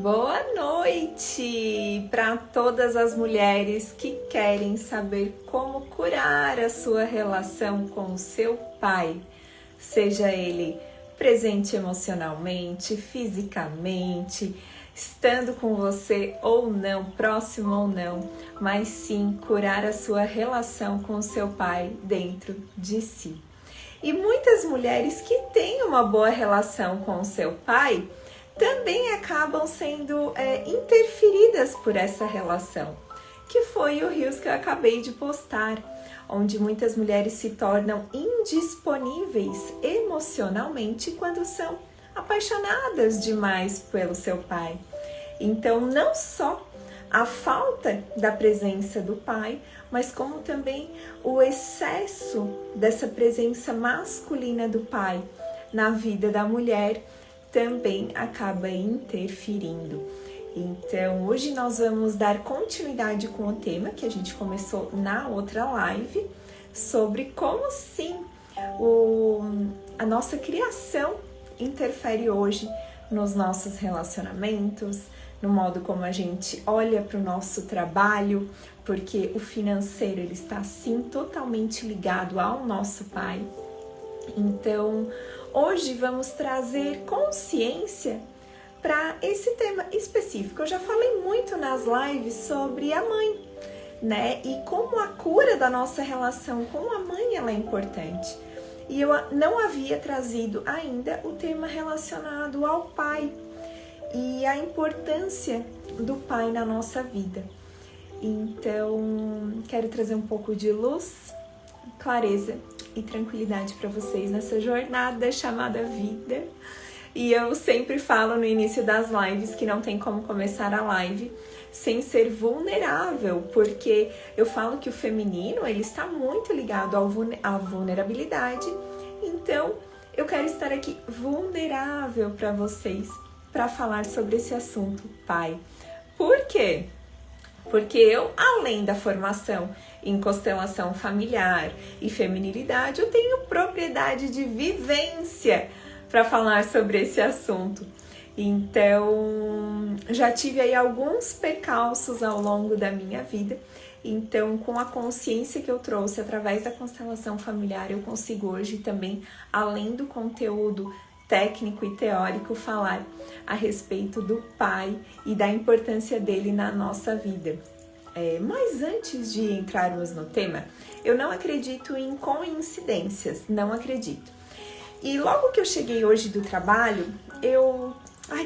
Boa noite para todas as mulheres que querem saber como curar a sua relação com o seu pai, seja ele presente emocionalmente, fisicamente, estando com você ou não, próximo ou não, mas sim curar a sua relação com o seu pai dentro de si. E muitas mulheres que têm uma boa relação com o seu pai também acabam sendo interferidas por essa relação, que foi o Reels que eu acabei de postar, onde muitas mulheres se tornam indisponíveis emocionalmente quando são apaixonadas demais pelo seu pai. Então, não só a falta da presença do pai, mas como também o excesso dessa presença masculina do pai na vida da mulher também acaba interferindo. Então, hoje nós vamos dar continuidade com o tema que a gente começou na outra live, sobre como sim a nossa criação interfere hoje nos nossos relacionamentos, no modo como a gente olha para o nosso trabalho, porque o financeiro ele está sim totalmente ligado ao nosso pai. Então, hoje vamos trazer consciência para esse tema específico. Eu já falei muito nas lives sobre a mãe, né? E como a cura da nossa relação com a mãe ela é importante. E eu não havia trazido ainda o tema relacionado ao pai e a importância do pai na nossa vida. Então, quero trazer um pouco de luz, clareza e tranquilidade para vocês nessa jornada chamada vida. E eu sempre falo no início das lives que não tem como começar a live sem ser vulnerável, porque eu falo que o feminino ele está muito ligado à vulnerabilidade. Então, eu quero estar aqui vulnerável para vocês, para falar sobre esse assunto, pai. Por quê? Porque eu, além da formação em constelação familiar e feminilidade, eu tenho propriedade de vivência para falar sobre esse assunto. Então, já tive aí alguns percalços ao longo da minha vida. Então, com a consciência que eu trouxe através da constelação familiar, eu consigo hoje também, além do conteúdo técnico e teórico, falar a respeito do pai e da importância dele na nossa vida. Mas antes de entrarmos no tema, eu não acredito em coincidências, não acredito. E logo que eu cheguei hoje do trabalho, eu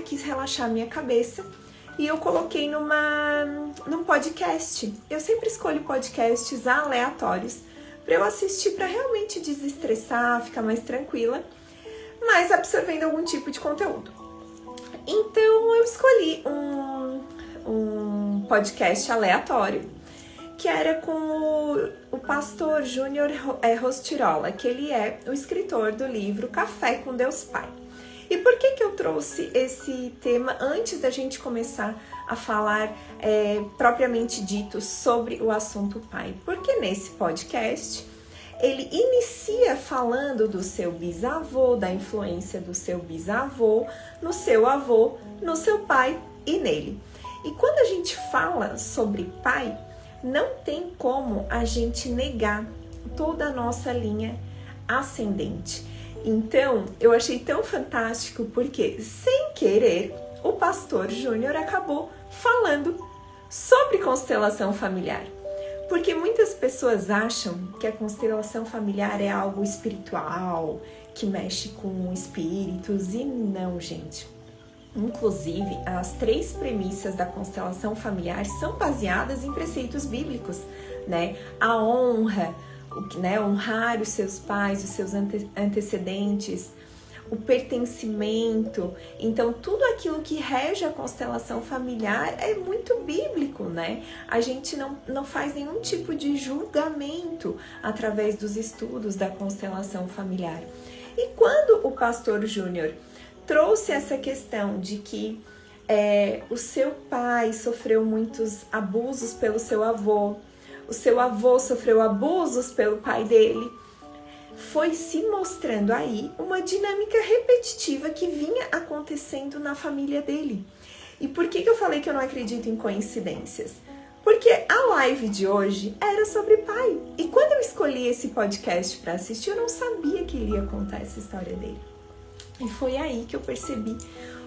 quis relaxar minha cabeça e eu coloquei num podcast. Eu sempre escolho podcasts aleatórios para eu assistir, para realmente desestressar, ficar mais tranquila, mas absorvendo algum tipo de conteúdo. Então eu escolhi um podcast aleatório, que era com o pastor Júnior Rostirola, que ele é o escritor do livro Café com Deus Pai. E por que eu trouxe esse tema antes da gente começar a falar propriamente dito sobre o assunto pai? Porque nesse podcast ele inicia falando do seu bisavô, da influência do seu bisavô, no seu avô, no seu pai e nele. E quando a gente fala sobre pai, não tem como a gente negar toda a nossa linha ascendente. Então, eu achei tão fantástico porque, sem querer, o pastor Júnior acabou falando sobre constelação familiar. Porque muitas pessoas acham que a constelação familiar é algo espiritual, que mexe com espíritos, e não, gente. Inclusive, as 3 premissas da constelação familiar são baseadas em preceitos bíblicos, né? A honra, honrar os seus pais, os seus antecedentes, o pertencimento. Então, tudo aquilo que rege a constelação familiar é muito bíblico, né? A gente não faz nenhum tipo de julgamento através dos estudos da constelação familiar. E quando o pastor Júnior trouxe essa questão de que o seu pai sofreu muitos abusos pelo seu avô, o seu avô sofreu abusos pelo pai dele, foi se mostrando aí uma dinâmica repetitiva que vinha acontecendo na família dele. E por que eu falei que eu não acredito em coincidências? Porque a live de hoje era sobre pai. E quando eu escolhi esse podcast para assistir, eu não sabia que ele ia contar essa história dele. E foi aí que eu percebi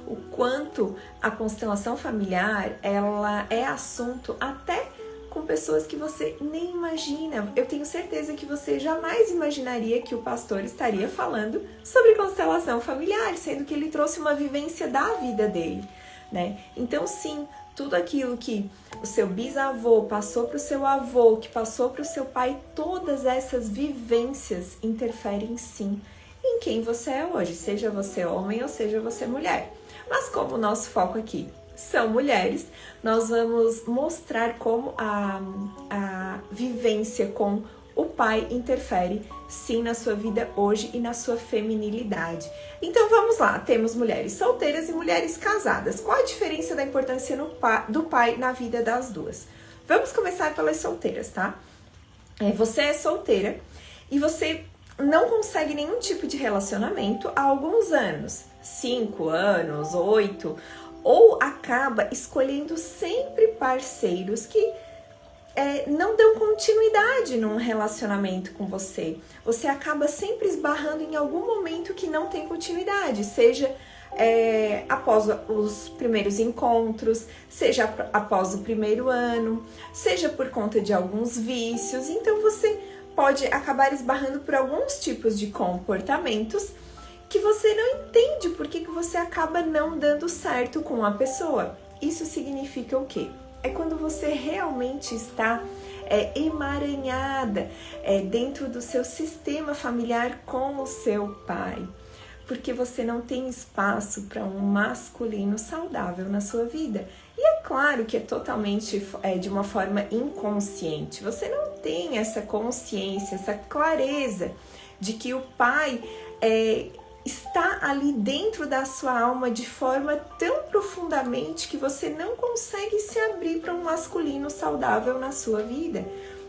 o quanto a constelação familiar, ela é assunto até com pessoas que você nem imagina. Eu tenho certeza que você jamais imaginaria que o pastor estaria falando sobre constelação familiar, sendo que ele trouxe uma vivência da vida dele, né? Então, sim, tudo aquilo que o seu bisavô passou para o seu avô, que passou para o seu pai, todas essas vivências interferem, sim, em quem você é hoje, seja você homem ou seja você mulher. Mas como o nosso foco aqui são mulheres, nós vamos mostrar como a vivência com o pai interfere sim na sua vida hoje e na sua feminilidade. Então vamos lá, temos mulheres solteiras e mulheres casadas. Qual a diferença da importância do pai na vida das duas? Vamos começar pelas solteiras, tá? Você é solteira e você não consegue nenhum tipo de relacionamento há alguns anos, 5 anos, 8, ou acaba escolhendo sempre parceiros que não dão continuidade num relacionamento com você. Você acaba sempre esbarrando em algum momento que não tem continuidade, seja após os primeiros encontros, seja após o primeiro ano, seja por conta de alguns vícios. Então você pode acabar esbarrando por alguns tipos de comportamentos que você não entende por que você acaba não dando certo com a pessoa. Isso significa o quê? É quando você realmente está emaranhada dentro do seu sistema familiar com o seu pai, porque você não tem espaço para um masculino saudável na sua vida. E é claro que é totalmente de uma forma inconsciente. Você não tem essa consciência, essa clareza de que o pai está ali dentro da sua alma de forma tão profundamente que você não consegue se abrir para um masculino saudável na sua vida.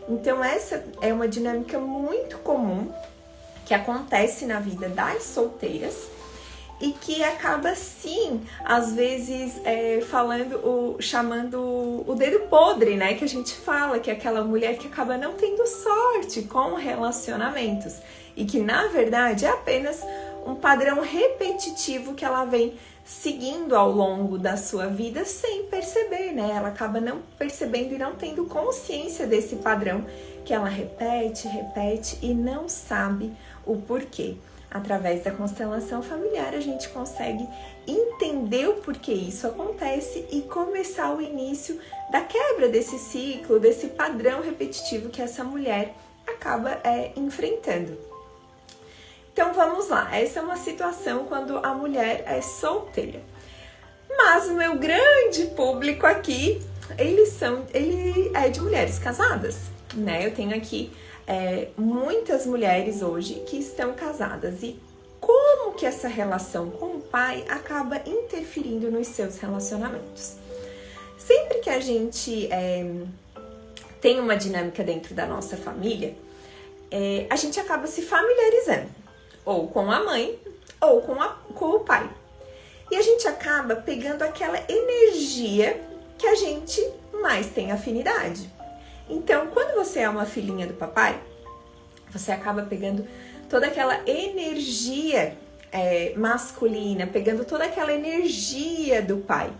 Então essa é uma dinâmica muito comum que acontece na vida das solteiras e que acaba sim, às vezes chamando o dedo podre, né? Que a gente fala, que é aquela mulher que acaba não tendo sorte com relacionamentos e que na verdade é apenas um padrão repetitivo que ela vem seguindo ao longo da sua vida sem perceber, né? Ela acaba não percebendo e não tendo consciência desse padrão que ela repete e não sabe o porquê. Através da constelação familiar a gente consegue entender o porquê isso acontece e começar o início da quebra desse ciclo, desse padrão repetitivo que essa mulher acaba enfrentando. Então vamos lá, essa é uma situação quando a mulher é solteira. Mas o meu grande público aqui, ele é de mulheres casadas, né? Eu tenho aqui muitas mulheres hoje que estão casadas. E como que essa relação com o pai acaba interferindo nos seus relacionamentos? Sempre que a gente tem uma dinâmica dentro da nossa família, a gente acaba se familiarizando ou com a mãe ou com o pai. E a gente acaba pegando aquela energia que a gente mais tem afinidade. Então, quando você é uma filhinha do papai, você acaba pegando toda aquela energia masculina, pegando toda aquela energia do pai.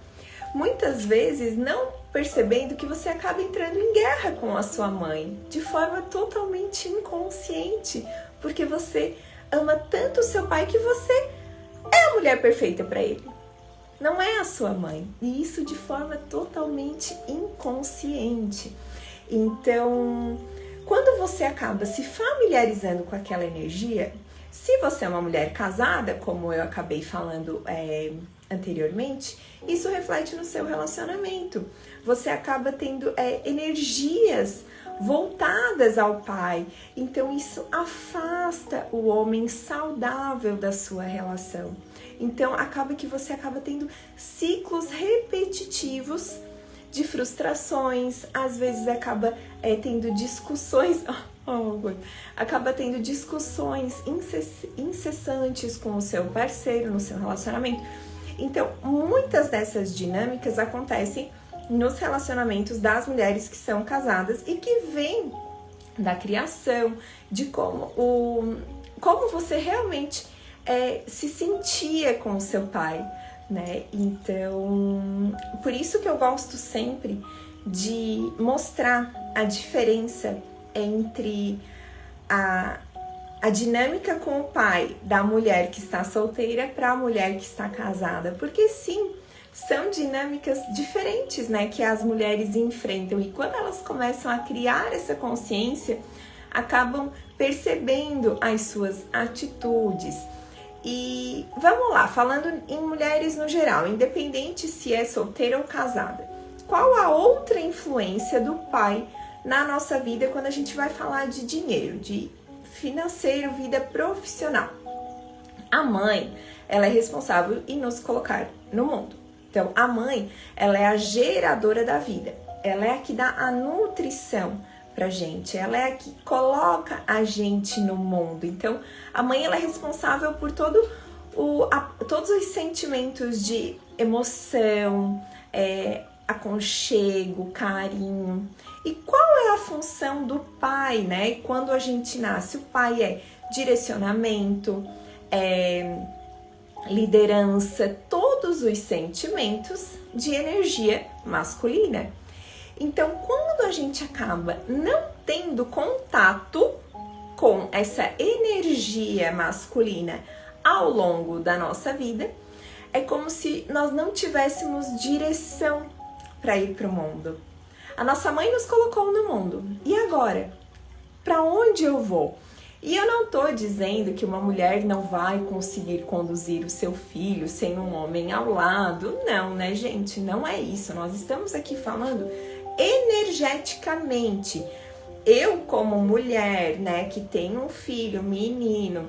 Muitas vezes não percebendo que você acaba entrando em guerra com a sua mãe, de forma totalmente inconsciente, porque você ama tanto o seu pai que você é a mulher perfeita para ele. Não é a sua mãe. E isso de forma totalmente inconsciente. Então, quando você acaba se familiarizando com aquela energia, se você é uma mulher casada, como eu acabei falando anteriormente, isso reflete no seu relacionamento. Você acaba tendo energias voltadas ao pai. Então isso afasta o homem saudável da sua relação. Então acaba que você acaba tendo ciclos repetitivos de frustrações, às vezes acaba tendo discussões, acaba tendo discussões incessantes com o seu parceiro no seu relacionamento. Então, muitas dessas dinâmicas acontecem nos relacionamentos das mulheres que são casadas e que vêm da criação, de como você realmente se sentia com o seu pai, né? Então, por isso que eu gosto sempre de mostrar a diferença entre a dinâmica com o pai da mulher que está solteira para a mulher que está casada, porque sim, são dinâmicas diferentes, né, que as mulheres enfrentam, e quando elas começam a criar essa consciência, acabam percebendo as suas atitudes. E vamos lá, falando em mulheres no geral, independente se é solteira ou casada, qual a outra influência do pai na nossa vida quando a gente vai falar de dinheiro, de financeiro, vida profissional? A mãe, ela é responsável em nos colocar no mundo. Então, a mãe, ela é a geradora da vida. Ela é a que dá a nutrição pra gente. Ela é a que coloca a gente no mundo. Então, a mãe, ela é responsável por todos os sentimentos de emoção, aconchego, carinho. E qual é a função do pai, né? Quando a gente nasce, o pai é direcionamento, liderança, todos os sentimentos de energia masculina. Então, quando a gente acaba não tendo contato com essa energia masculina ao longo da nossa vida, é como se nós não tivéssemos direção para ir para o mundo. A nossa mãe nos colocou no mundo. E agora? Para onde eu vou? E eu não estou dizendo que uma mulher não vai conseguir conduzir o seu filho sem um homem ao lado. Não, né, gente? Não é isso. Nós estamos aqui falando energeticamente. Eu, como mulher, né, que tenho um filho, menino,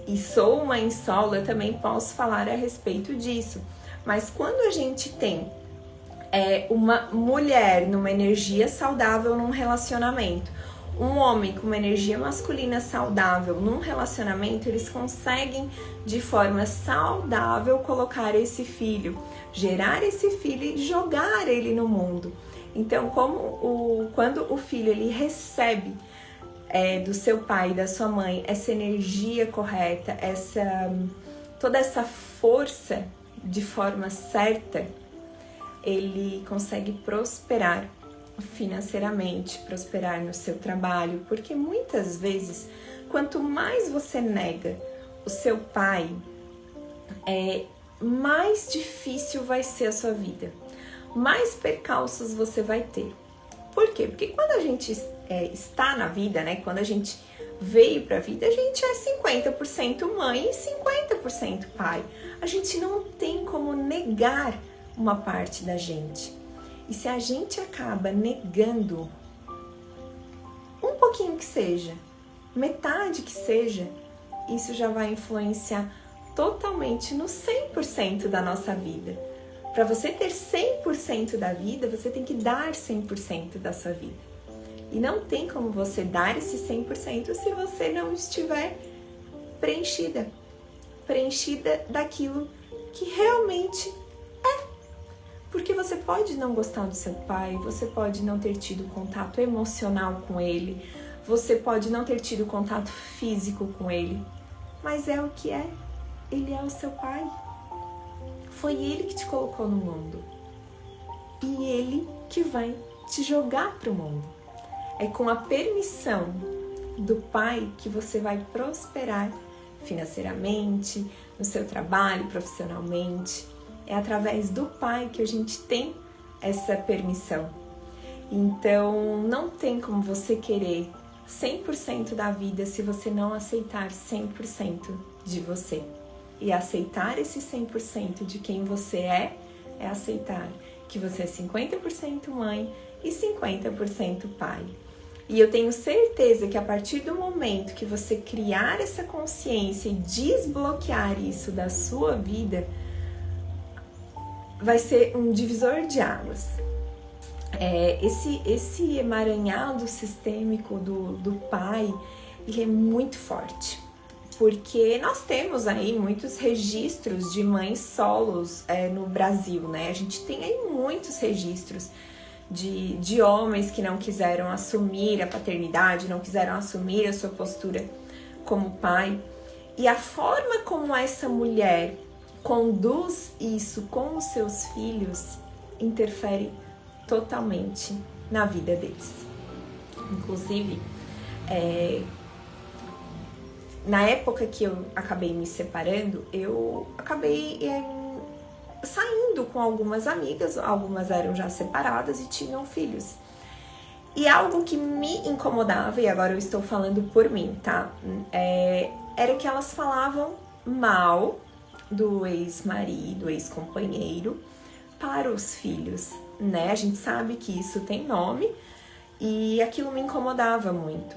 e sou mãe solo, eu também posso falar a respeito disso. Mas quando a gente tem uma mulher numa energia saudável num relacionamento, um homem com uma energia masculina saudável num relacionamento, eles conseguem de forma saudável colocar esse filho, gerar esse filho e jogar ele no mundo. Então, quando o filho ele recebe do seu pai e da sua mãe essa energia correta, toda essa força de forma certa, ele consegue prosperar financeiramente, prosperar no seu trabalho, porque muitas vezes, quanto mais você nega o seu pai, mais difícil vai ser a sua vida, mais percalços você vai ter. Por quê? Porque quando a gente está na vida, né, quando a gente veio para a vida, a gente é 50% mãe e 50% pai. A gente não tem como negar uma parte da gente. E se a gente acaba negando um pouquinho que seja, metade que seja, isso já vai influenciar totalmente no 100% da nossa vida. Para você ter 100% da vida, você tem que dar 100% da sua vida. E não tem como você dar esse 100% se você não estiver preenchida daquilo que realmente é. Porque você pode não gostar do seu pai, você pode não ter tido contato emocional com ele, você pode não ter tido contato físico com ele, mas é o que é. Ele é o seu pai. Foi ele que te colocou no mundo. E ele que vai te jogar para o mundo. É com a permissão do pai que você vai prosperar financeiramente, no seu trabalho, profissionalmente. É através do pai que a gente tem essa permissão. Então, não tem como você querer 100% da vida se você não aceitar 100% de você. E aceitar esse 100% de quem você é aceitar que você é 50% mãe e 50% pai. E eu tenho certeza que a partir do momento que você criar essa consciência e desbloquear isso da sua vida, vai ser um divisor de águas. Esse emaranhado sistêmico do pai, ele é muito forte. porque nós temos aí muitos registros de mães solos no Brasil, né? A gente tem aí muitos registros de homens que não quiseram assumir a paternidade, não quiseram assumir a sua postura como pai. E a forma como essa mulher conduz isso com os seus filhos interfere totalmente na vida deles. Inclusive, na época que eu acabei me separando, eu acabei saindo com algumas amigas, algumas eram já separadas e tinham filhos. E algo que me incomodava, e agora eu estou falando por mim, tá? Era que elas falavam mal do ex-marido, ex-companheiro, para os filhos, né? A gente sabe que isso tem nome e aquilo me incomodava muito.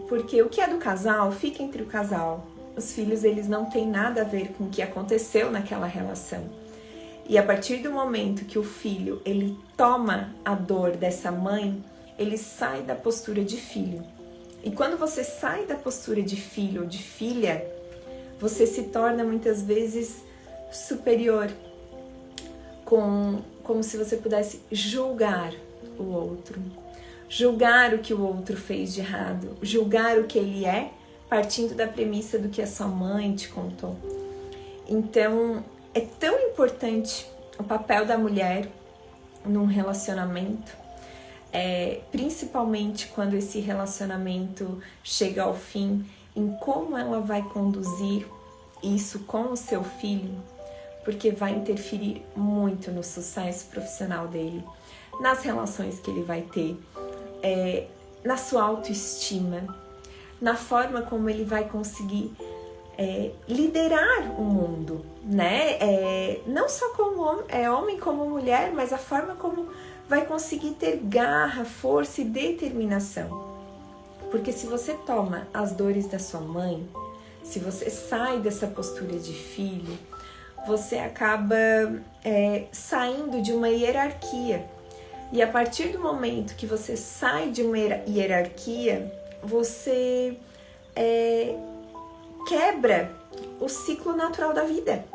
Porque o que é do casal, fica entre o casal. Os filhos, eles não têm nada a ver com o que aconteceu naquela relação. E a partir do momento que o filho, ele toma a dor dessa mãe, ele sai da postura de filho. E quando você sai da postura de filho ou de filha, você se torna muitas vezes superior, como se você pudesse julgar o outro, julgar o que o outro fez de errado, julgar o que ele é, partindo da premissa do que a sua mãe te contou. Então, é tão importante o papel da mulher num relacionamento, principalmente quando esse relacionamento chega ao fim, em como ela vai conduzir isso com o seu filho, porque vai interferir muito no sucesso profissional dele, nas relações que ele vai ter, na sua autoestima, na forma como ele vai conseguir liderar o mundo, né? Não só como homem como mulher, mas a forma como vai conseguir ter garra, força e determinação. Porque se você toma as dores da sua mãe, se você sai dessa postura de filho, você acaba saindo de uma hierarquia. E a partir do momento que você sai de uma hierarquia, você quebra o ciclo natural da vida.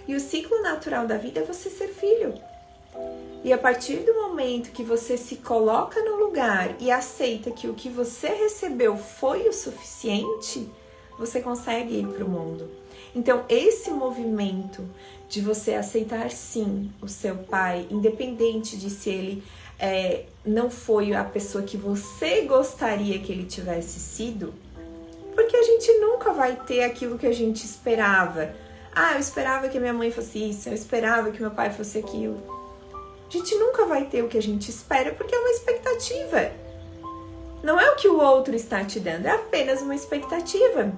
E o ciclo natural da vida é você ser filho. E a partir do momento que você se coloca no lugar e aceita que o que você recebeu foi o suficiente, você consegue ir para o mundo. Então, esse movimento de você aceitar sim o seu pai, independente de se ele não foi a pessoa que você gostaria que ele tivesse sido, porque a gente nunca vai ter aquilo que a gente esperava. Eu esperava que minha mãe fosse isso, eu esperava que meu pai fosse aquilo. A gente nunca vai ter o que a gente espera porque é uma expectativa. Não é o que o outro está te dando, é apenas uma expectativa.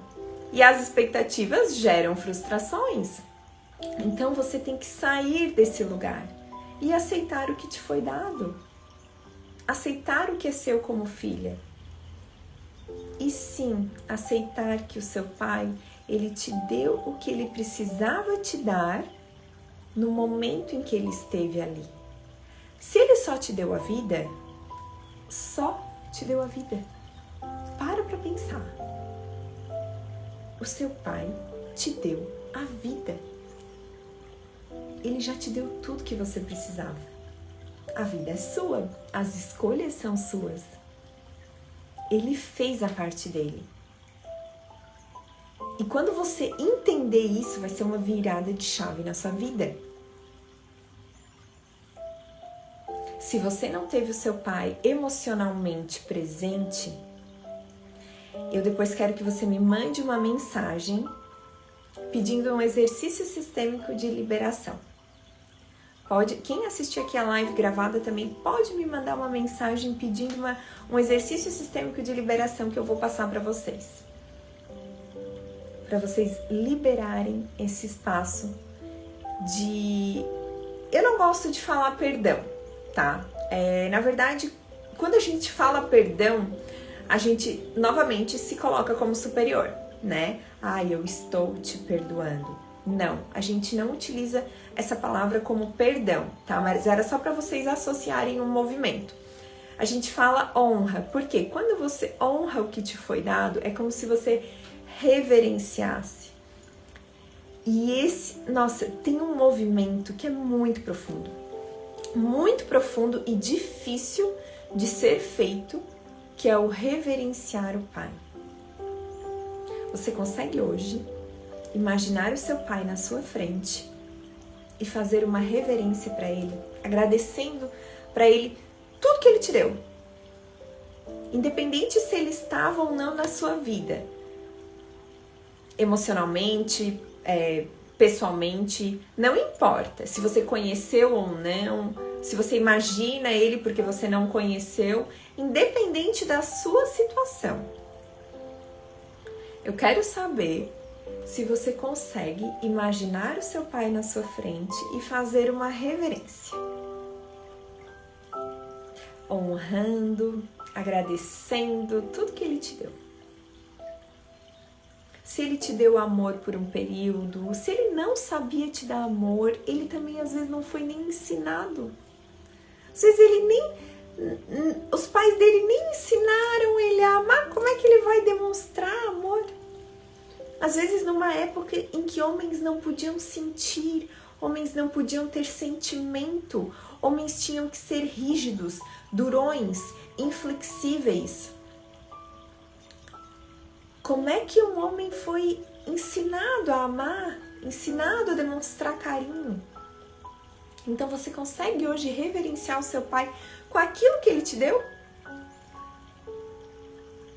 E as expectativas geram frustrações. Então você tem que sair desse lugar e aceitar o que te foi dado. Aceitar o que é seu como filha. E sim, aceitar que o seu pai, ele te deu o que ele precisava te dar no momento em que ele esteve ali. Se ele só te deu a vida, só te deu a vida. Para pensar. O seu pai te deu a vida. Ele já te deu tudo que você precisava. A vida é sua, as escolhas são suas. Ele fez a parte dele. E quando você entender isso, vai ser uma virada de chave na sua vida. Se você não teve o seu pai emocionalmente presente, eu depois quero que você me mande uma mensagem pedindo um exercício sistêmico de liberação. Quem assistir aqui a live gravada também pode me mandar uma mensagem pedindo um exercício sistêmico de liberação que eu vou passar para vocês. Para vocês liberarem esse espaço de... Eu não gosto de falar perdão, tá? Na verdade, quando a gente fala perdão, a gente novamente se coloca como superior, né? Eu estou te perdoando. Não, a gente não utiliza essa palavra como perdão, tá? Mas era só para vocês associarem um movimento. A gente fala honra, porque quando você honra o que te foi dado, é como se você reverenciasse. E nossa, tem um movimento que é muito profundo e difícil de ser feito, que é o reverenciar o Pai. Você consegue hoje imaginar o seu pai na sua frente e fazer uma reverência para ele, agradecendo para ele tudo que ele te deu, independente se ele estava ou não na sua vida, emocionalmente, pessoalmente, não importa se você conheceu ou não, se você imagina ele porque você não conheceu, independente da sua situação. Eu quero saber se você consegue imaginar o seu pai na sua frente e fazer uma reverência, honrando, agradecendo tudo que ele te deu. Se ele te deu amor por um período, se ele não sabia te dar amor, ele também às vezes não foi nem ensinado. Às vezes os pais dele nem ensinaram ele a amar, como é que ele vai demonstrar amor? Às vezes numa época em que homens não podiam sentir, homens não podiam ter sentimento, homens tinham que ser rígidos, durões, inflexíveis. Como é que um homem foi ensinado a amar, ensinado a demonstrar carinho? Então você consegue hoje reverenciar o seu pai com aquilo que ele te deu?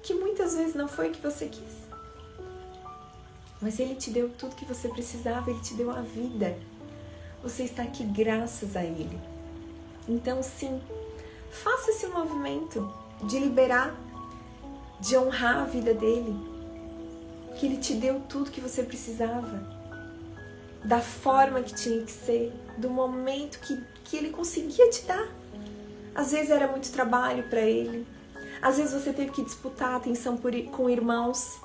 Que muitas vezes não foi o que você quis. Mas ele te deu tudo que você precisava, ele te deu a vida. Você está aqui graças a ele. Então sim, faça esse movimento de liberar, de honrar a vida dele. Que ele te deu tudo que você precisava. Da forma que tinha que ser, do momento que ele conseguia te dar. Às vezes era muito trabalho para ele. Às vezes você teve que disputar a atenção com irmãos.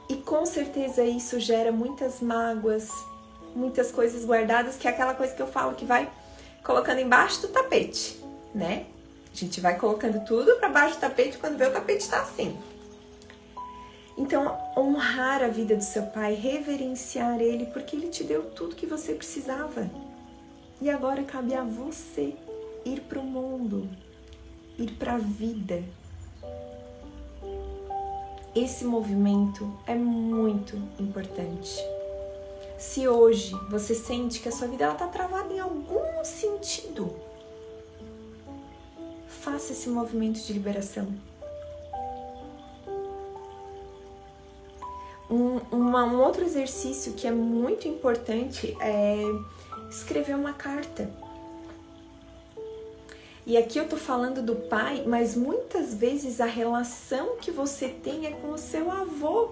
E com certeza isso gera muitas mágoas, muitas coisas guardadas, que é aquela coisa que eu falo que vai colocando embaixo do tapete, né? A gente vai colocando tudo para baixo do tapete, quando vê o tapete está assim. Então, honrar a vida do seu pai, reverenciar ele, porque ele te deu tudo que você precisava. E agora cabe a você ir para o mundo, ir para a vida. Esse movimento é muito importante. Se hoje você sente que a sua vida está travada em algum sentido, faça esse movimento de liberação. Um outro exercício que é muito importante é escrever uma carta. E aqui eu tô falando do pai, mas muitas vezes a relação que você tem é com o seu avô.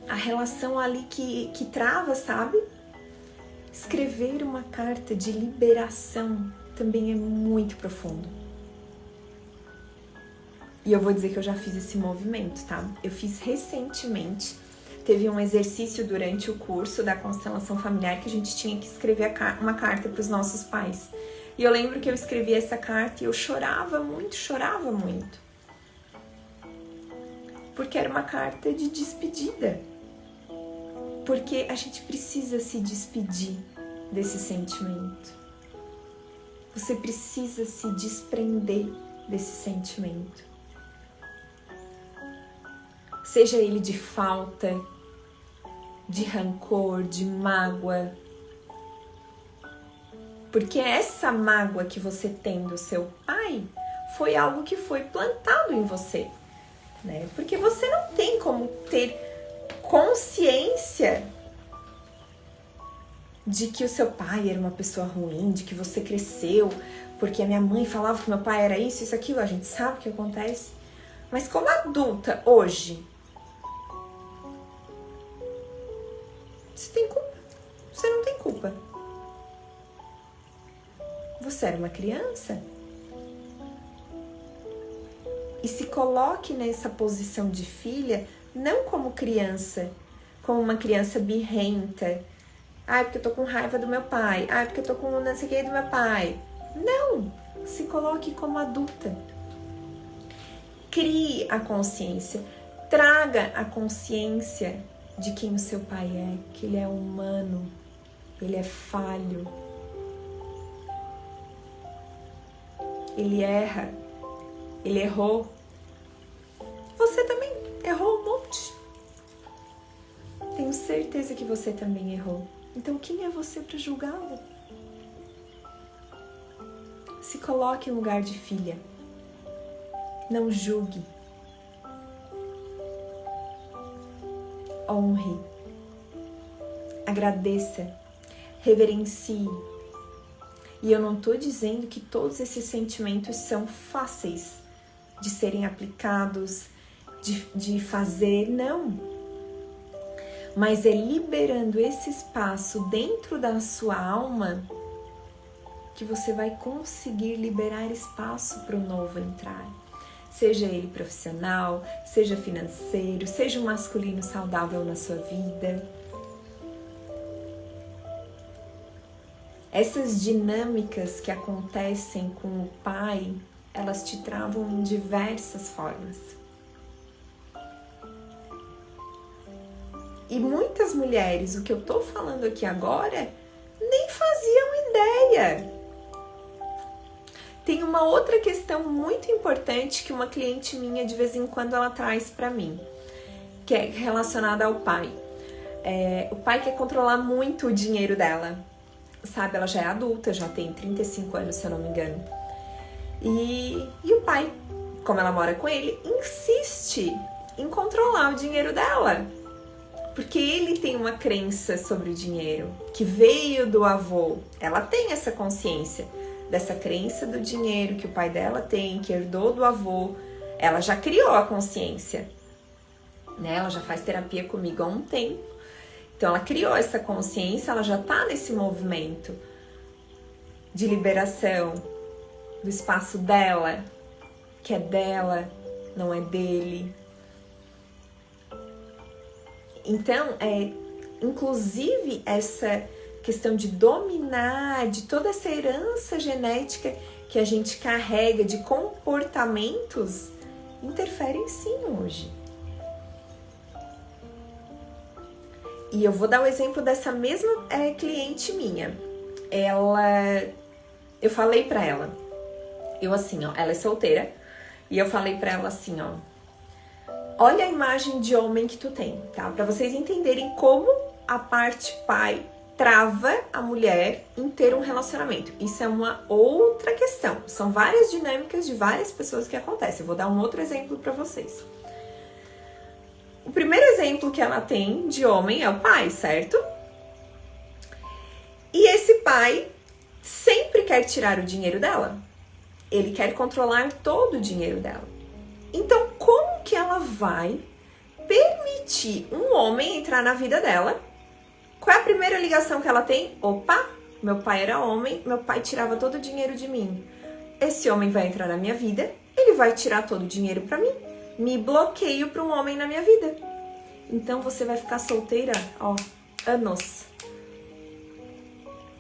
A relação ali que trava, sabe? Escrever uma carta de liberação também é muito profundo. E eu vou dizer que eu já fiz esse movimento, tá? Eu fiz recentemente. Teve um exercício durante o curso da constelação familiar que a gente tinha que escrever uma carta para os nossos pais. E eu lembro que eu escrevi essa carta e eu chorava muito. Porque era uma carta de despedida. Porque a gente precisa se despedir desse sentimento. Você precisa se desprender desse sentimento. Seja ele de falta, de rancor, de mágoa. Porque essa mágoa que você tem do seu pai foi algo que foi plantado em você, né? Porque você não tem como ter consciência de que o seu pai era uma pessoa ruim, de que você cresceu, porque a minha mãe falava que meu pai era isso, aquilo, a gente sabe o que acontece. Mas como adulta, hoje, você tem culpa? Você não tem culpa. Você era uma criança. E se coloque nessa posição de filha, não como criança, como uma criança birrenta. Ah, porque eu tô com raiva do meu pai. Ah, porque eu tô com não sei o que do meu pai. Não! Se coloque como adulta. Crie a consciência. Traga a consciência de quem o seu pai é, que ele é humano, ele é falho, ele erra, ele errou. Você também errou um monte. Tenho certeza que você também errou. Então quem é você para julgá-lo? Se coloque em lugar de filha. Não julgue. Honre. Agradeça. Reverencie. E eu não estou dizendo que todos esses sentimentos são fáceis de serem aplicados, de fazer, não. Mas é liberando esse espaço dentro da sua alma que você vai conseguir liberar espaço para o novo entrar. Seja ele profissional, seja financeiro, seja um masculino saudável na sua vida. Essas dinâmicas que acontecem com o pai, elas te travam em diversas formas. E muitas mulheres, o que eu tô falando aqui agora, nem faziam ideia. Tem uma outra questão muito importante que uma cliente minha, de vez em quando, ela traz pra mim, que é relacionada ao pai. O pai quer controlar muito o dinheiro dela. Sabe, ela já é adulta, já tem 35 anos, se eu não me engano. E o pai, como ela mora com ele, insiste em controlar o dinheiro dela. Porque ele tem uma crença sobre o dinheiro, que veio do avô. Ela tem essa consciência dessa crença do dinheiro que o pai dela tem, que herdou do avô. Ela já criou a consciência, né? Ela já faz terapia comigo há um tempo. Então, ela criou essa consciência, ela já tá nesse movimento de liberação do espaço dela, que é dela, não é dele. Então, inclusive, essa questão de dominar, de toda essa herança genética que a gente carrega de comportamentos, interferem sim hoje. E eu vou dar o exemplo dessa mesma cliente minha. Eu falei pra ela, ela é solteira, e eu falei pra ela assim, ó, olha a imagem de homem que tu tem, tá? Pra vocês entenderem como a parte pai trava a mulher em ter um relacionamento. Isso é uma outra questão. São várias dinâmicas de várias pessoas que acontecem. Eu vou dar um outro exemplo pra vocês. O primeiro exemplo que ela tem de homem é o pai, certo? E esse pai sempre quer tirar o dinheiro dela. Ele quer controlar todo o dinheiro dela. Então, como que ela vai permitir um homem entrar na vida dela? Qual é a primeira ligação que ela tem? Opa, meu pai era homem, meu pai tirava todo o dinheiro de mim. Esse homem vai entrar na minha vida, ele vai tirar todo o dinheiro pra mim. Me bloqueio para um homem na minha vida. Então você vai ficar solteira, anos.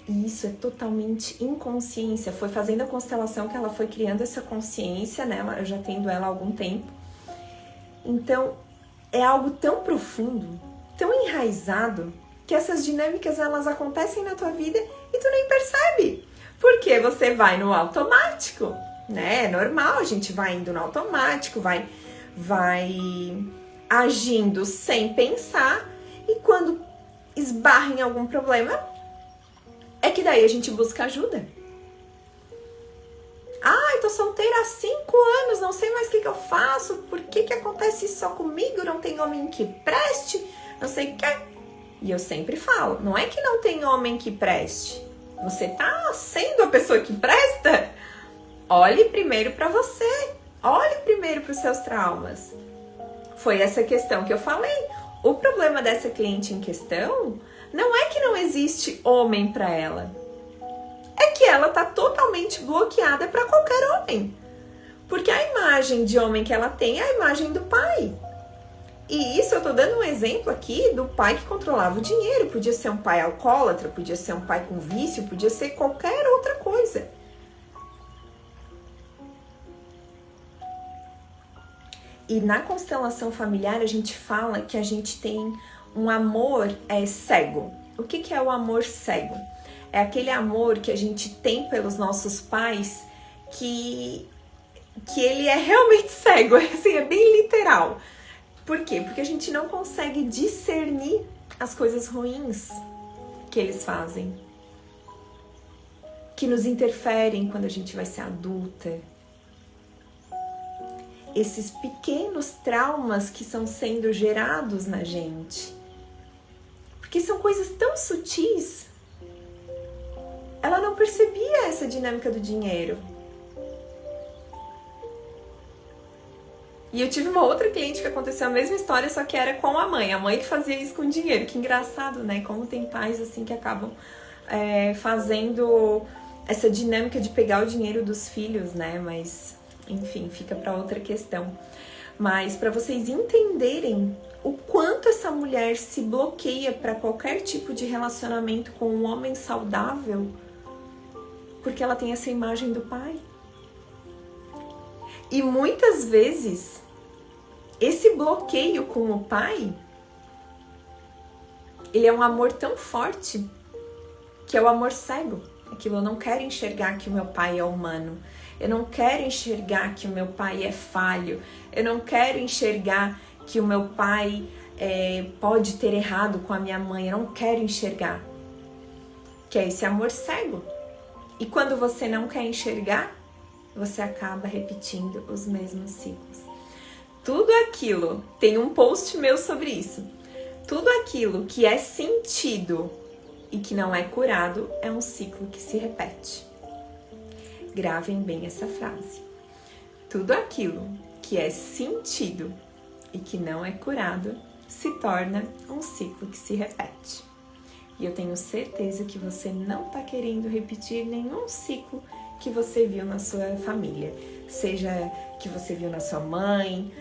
E isso é totalmente inconsciência. Foi fazendo a constelação que ela foi criando essa consciência, né? Eu já tendo ela há algum tempo. Então, é algo tão profundo, tão enraizado, que essas dinâmicas, elas acontecem na tua vida e tu nem percebe. Porque você vai no automático, né? É normal, a gente vai indo no automático, vai agindo sem pensar, e quando esbarra em algum problema, é que daí a gente busca ajuda. Eu tô solteira há 5 anos, não sei mais o que eu faço, por que acontece isso só comigo, não tem homem que preste, não sei o que. E eu sempre falo, não é que não tem homem que preste, você tá sendo a pessoa que presta. Olhe primeiro pra você, olhe primeiro pros seus traumas. Foi essa questão que eu falei. O problema dessa cliente em questão não é que não existe homem para ela. É que ela tá totalmente bloqueada para qualquer homem. Porque a imagem de homem que ela tem é a imagem do pai. E isso eu tô dando um exemplo aqui do pai que controlava o dinheiro. Podia ser um pai alcoólatra, podia ser um pai com vício, podia ser qualquer outra coisa. E na constelação familiar a gente fala que a gente tem um amor cego. O que é o amor cego? É aquele amor que a gente tem pelos nossos pais que ele é realmente cego, assim, é bem literal. Por quê? Porque a gente não consegue discernir as coisas ruins que eles fazem, que nos interferem quando a gente vai ser adulta. Esses pequenos traumas que estão sendo gerados na gente. Porque são coisas tão sutis. Ela não percebia essa dinâmica do dinheiro. E eu tive uma outra cliente que aconteceu a mesma história, só que era com a mãe que fazia isso com dinheiro. Que engraçado, né? Como tem pais assim que acabam fazendo essa dinâmica de pegar o dinheiro dos filhos, né? Mas, enfim, fica para outra questão. Mas para vocês entenderem o quanto essa mulher se bloqueia para qualquer tipo de relacionamento com um homem saudável, porque ela tem essa imagem do pai. E muitas vezes, esse bloqueio com o pai, ele é um amor tão forte, que é o amor cego. Aquilo, eu não quero enxergar que o meu pai é humano. Eu não quero enxergar que o meu pai é falho. Eu não quero enxergar que o meu pai pode ter errado com a minha mãe. Eu não quero enxergar. Que é esse amor cego. E quando você não quer enxergar, você acaba repetindo os mesmos ciclos. Tudo aquilo, tem um post meu sobre isso. Tudo aquilo que é sentido e que não é curado é um ciclo que se repete. Gravem bem essa frase. Tudo aquilo que é sentido e que não é curado se torna um ciclo que se repete. E eu tenho certeza que você não está querendo repetir nenhum ciclo que você viu na sua família. Seja que você viu na sua mãe,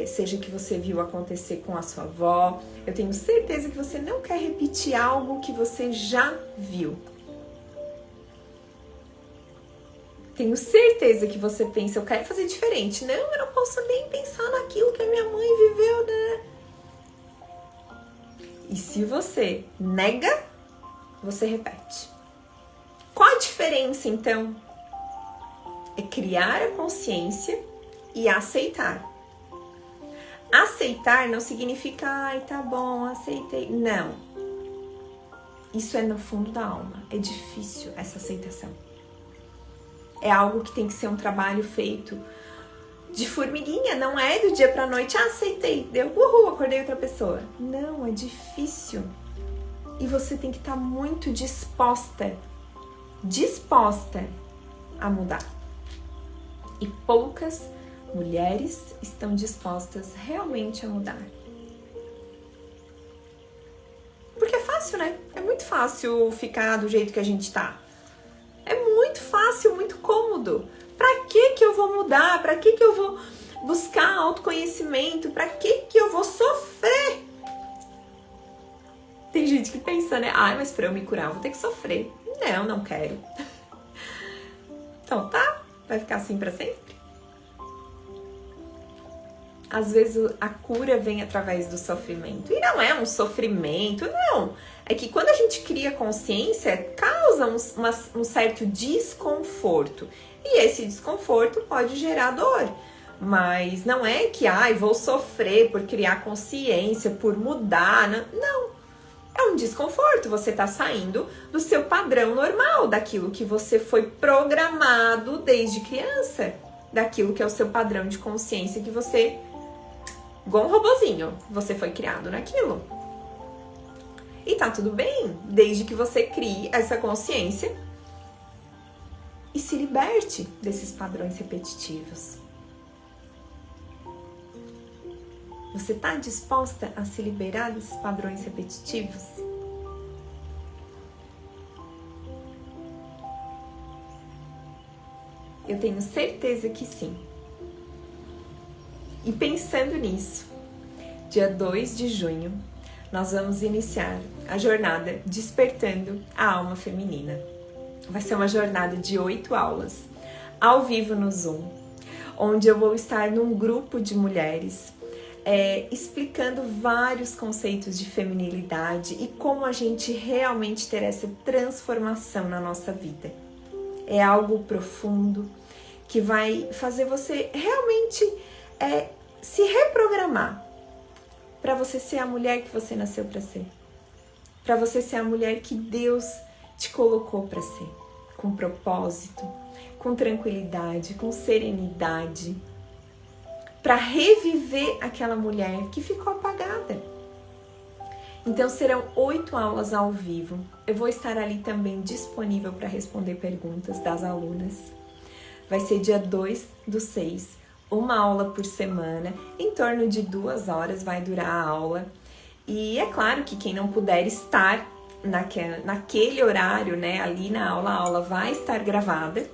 seja que você viu acontecer com a sua avó. Eu tenho certeza que você não quer repetir algo que você já viu. Tenho certeza que você pensa, eu quero fazer diferente. Não, eu não posso nem pensar naquilo que a minha mãe viveu, né? E se você nega, você repete. Qual a diferença, então? É criar a consciência e aceitar. Aceitar não significa, ai, tá bom, aceitei. Não. Isso é no fundo da alma. É difícil essa aceitação. É algo que tem que ser um trabalho feito de formiguinha. Não é do dia pra noite, aceitei, deu, acordei outra pessoa. Não, é difícil. E você tem que estar muito disposta a mudar. E poucas mulheres estão dispostas realmente a mudar. Porque é fácil, né? É muito fácil ficar do jeito que a gente tá. É muito fácil, muito cômodo. Pra que eu vou mudar? Pra que eu vou buscar autoconhecimento? Pra que eu vou sofrer? Tem gente que pensa, né? Ai, mas pra eu me curar eu vou ter que sofrer. Não quero. Então tá, vai ficar assim pra sempre? Às vezes a cura vem através do sofrimento. E não é um sofrimento, não. É que quando a gente cria consciência, causa um certo desconforto. E esse desconforto pode gerar dor. Mas não é que, vou sofrer por criar consciência, por mudar. Não. É um desconforto. Você está saindo do seu padrão normal, daquilo que você foi programado desde criança. Daquilo que é o seu padrão de consciência que você... igual um robozinho, você foi criado naquilo. E tá tudo bem, desde que você crie essa consciência e se liberte desses padrões repetitivos. Você tá disposta a se liberar desses padrões repetitivos? Eu tenho certeza que sim. E pensando nisso, dia 2 de junho, nós vamos iniciar a jornada Despertando a Alma Feminina. Vai ser uma jornada de 8 aulas, ao vivo no Zoom, onde eu vou estar num grupo de mulheres explicando vários conceitos de feminilidade e como a gente realmente ter essa transformação na nossa vida. É algo profundo que vai fazer você realmente se reprogramar para você ser a mulher que você nasceu para ser, para você ser a mulher que Deus te colocou para ser, com propósito, com tranquilidade, com serenidade, para reviver aquela mulher que ficou apagada. Então serão 8 aulas ao vivo. Eu vou estar ali também disponível para responder perguntas das alunas. Vai ser dia 2/6, uma aula por semana, em torno de 2 horas vai durar a aula. E é claro que quem não puder estar naquele horário, né, ali na aula, a aula vai estar gravada.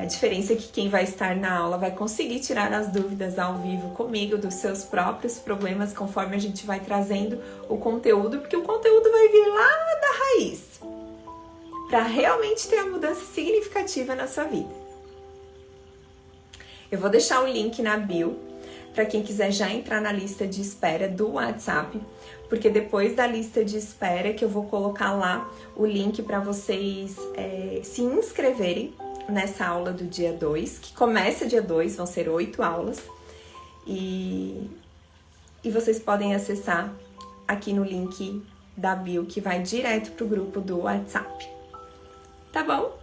A diferença é que quem vai estar na aula vai conseguir tirar as dúvidas ao vivo comigo dos seus próprios problemas conforme a gente vai trazendo o conteúdo, porque o conteúdo vai vir lá da raiz para realmente ter a mudança significativa na sua vida. Eu vou deixar o link na bio para quem quiser já entrar na lista de espera do WhatsApp, porque depois da lista de espera que eu vou colocar lá o link para vocês se inscreverem nessa aula do dia 2, que começa dia 2, vão ser 8 aulas, e vocês podem acessar aqui no link da bio, que vai direto pro grupo do WhatsApp. Tá bom?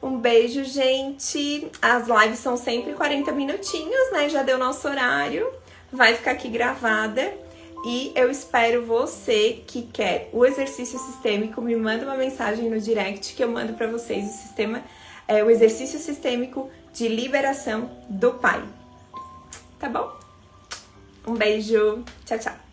Um beijo, gente! As lives são sempre 40 minutinhos, né? Já deu nosso horário, vai ficar aqui gravada. E eu espero você que quer o exercício sistêmico, me manda uma mensagem no direct que eu mando para vocês o exercício sistêmico de liberação do pai. Tá bom? Um beijo, tchau, tchau!